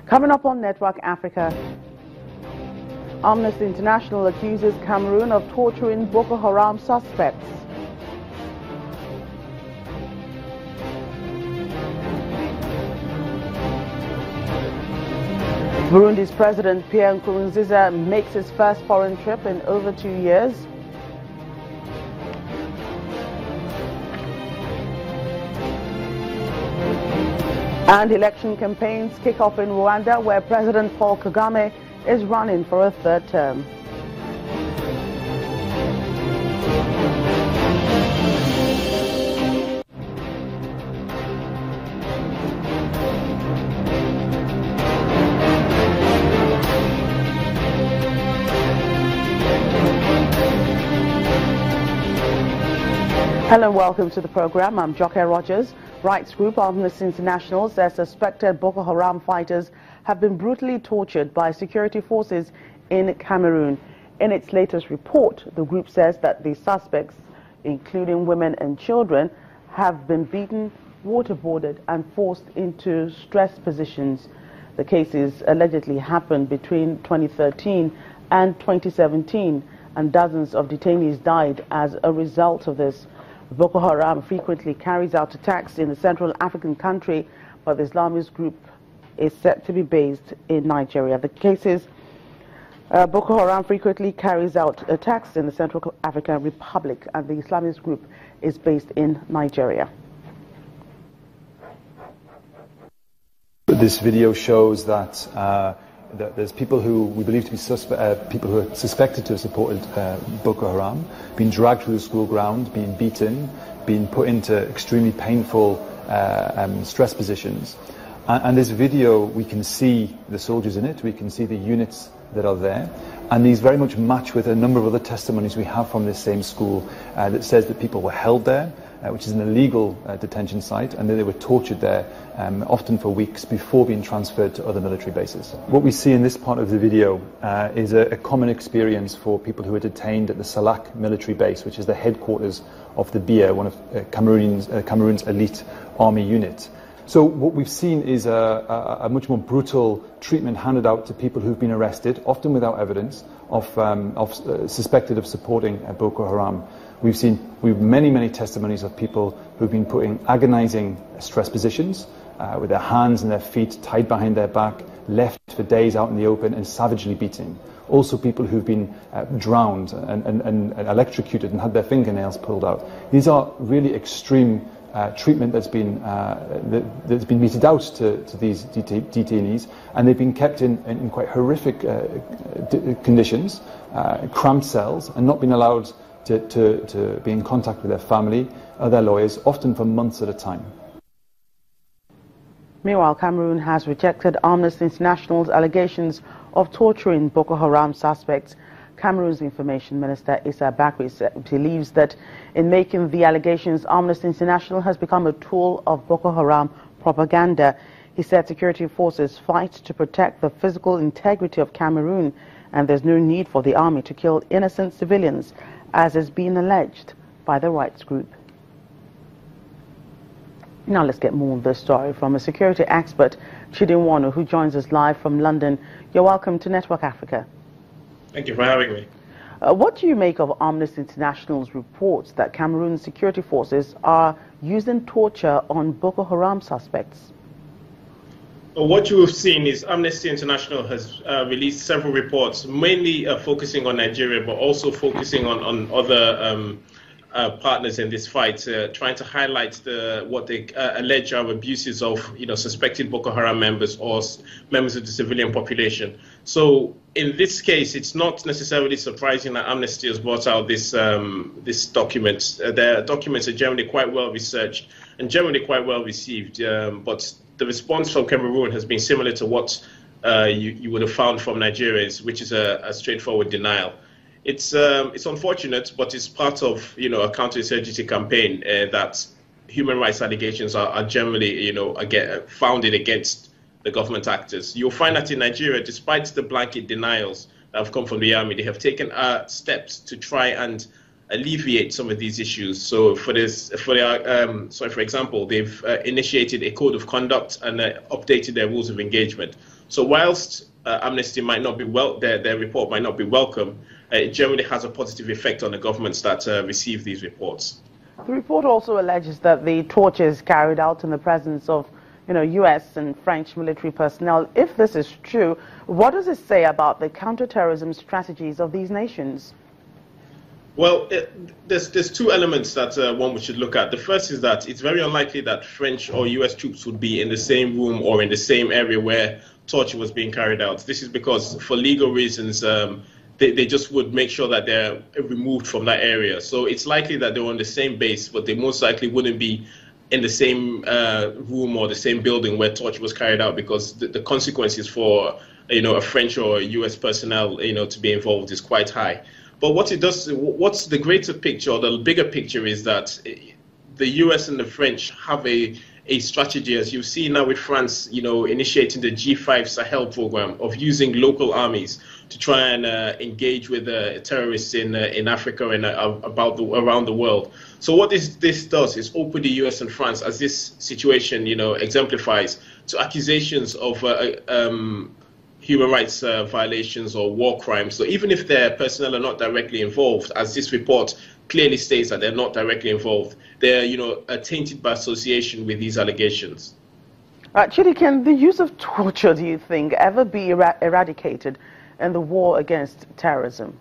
Coming up on Network Africa, Amnesty International accuses Cameroon of torturing Boko Haram suspects. Burundi's President Pierre Nkurunziza makes his first foreign trip in over 2 years. And election campaigns kick off in Rwanda, where President Paul Kagame is running for a third term. Hello and welcome to the program. I'm Joke Rogers. Rights group Amnesty International says suspected Boko Haram fighters have been brutally tortured by security forces in Cameroon. In its latest report, the group says that the suspects, including women and children, have been beaten, waterboarded and forced into stress positions. The cases allegedly happened between 2013 and 2017, and dozens of detainees died as a result of this. Boko Haram frequently carries out attacks in the Central African country, but the Islamist group is set to be based in Nigeria. The cases, Boko Haram frequently carries out attacks in the Central African Republic, and the Islamist group is based in Nigeria. This video shows that there's people who we believe to be people who are suspected to have supported Boko Haram, being dragged through the school ground, being beaten, being put into extremely painful stress positions. And this video, we can see the soldiers in it, we can see the units that are there, and these very much match with a number of other testimonies we have from this same school that says that people were held there, which is an illegal detention site, and then they were tortured there, often for weeks, before being transferred to other military bases. What we see in this part of the video is a common experience for people who are detained at the Salak military base, which is the headquarters of the BIA, one of Cameroon's elite army unit. So what we've seen is a much more brutal treatment handed out to people who've been arrested, often without evidence, suspected of supporting Boko Haram. We've many testimonies of people who've been put in agonizing stress positions, with their hands and their feet tied behind their back, left for days out in the open and savagely beaten. Also people who've been drowned and electrocuted and had their fingernails pulled out. These are really extreme treatment that's been meted out to these detainees, and they've been kept in quite horrific conditions, cramped cells, and not been allowed to be in contact with their family or their lawyers, often for months at a time. Meanwhile, Cameroon has rejected Amnesty International's allegations of torturing Boko Haram suspects. Cameroon's Information Minister Issa Bakri believes that in making the allegations, Amnesty International has become a tool of Boko Haram propaganda. He said security forces fight to protect the physical integrity of Cameroon, and there's no need for the army to kill innocent civilians, as is being alleged by the rights group. Now let's get more on this story from a security expert, Chidinwano, who joins us live from London. You're welcome to Network Africa. Thank you for having me. What do you make of Amnesty International's reports that Cameroon's security forces are using torture on Boko Haram suspects? What you have seen is Amnesty International has released several reports, mainly focusing on Nigeria, but also focusing on other partners in this fight, trying to highlight what they allege are abuses of suspected Boko Haram members or members of the civilian population. So in this case, it's not necessarily surprising that Amnesty has brought out this document. Their documents are generally quite well researched and generally quite well received, but the response from Cameroon has been similar to what you would have found from Nigeria, which is a straightforward denial. It's unfortunate, but it's part of a counterinsurgency campaign that human rights allegations are generally founded against the government actors. You'll find that in Nigeria, despite the blanket denials that have come from the army, they have taken steps to try and alleviate some of these issues. So for example, they've initiated a code of conduct and updated their rules of engagement. So whilst Amnesty might not be their report might not be welcome, it generally has a positive effect on the governments that receive these reports. The report also alleges that the tortures carried out in the presence of, U.S. and French military personnel. If this is true, what does it say about the counterterrorism strategies of these nations? Well, there's two elements that one should look at. The first is that it's very unlikely that French or U.S. troops would be in the same room or in the same area where torture was being carried out. This is because, for legal reasons, they just would make sure that they're removed from that area. So it's likely that they're on the same base, but they most likely wouldn't be in the same room or the same building where torture was carried out, because the consequences for a French or a U.S. personnel to be involved is quite high. But what's the greater picture, or the bigger picture, is that the U.S. and the French have a strategy, as you see now with France, initiating the G5 Sahel program of using local armies to try and engage with terrorists in Africa and around the world. So what this does is open the U.S. and France, as this situation exemplifies, to accusations of human rights violations or war crimes. So even if their personnel are not directly involved, as this report clearly states that they're not directly involved, they're tainted by association with these allegations. Chidi, can the use of torture, do you think, ever be eradicated in the war against terrorism?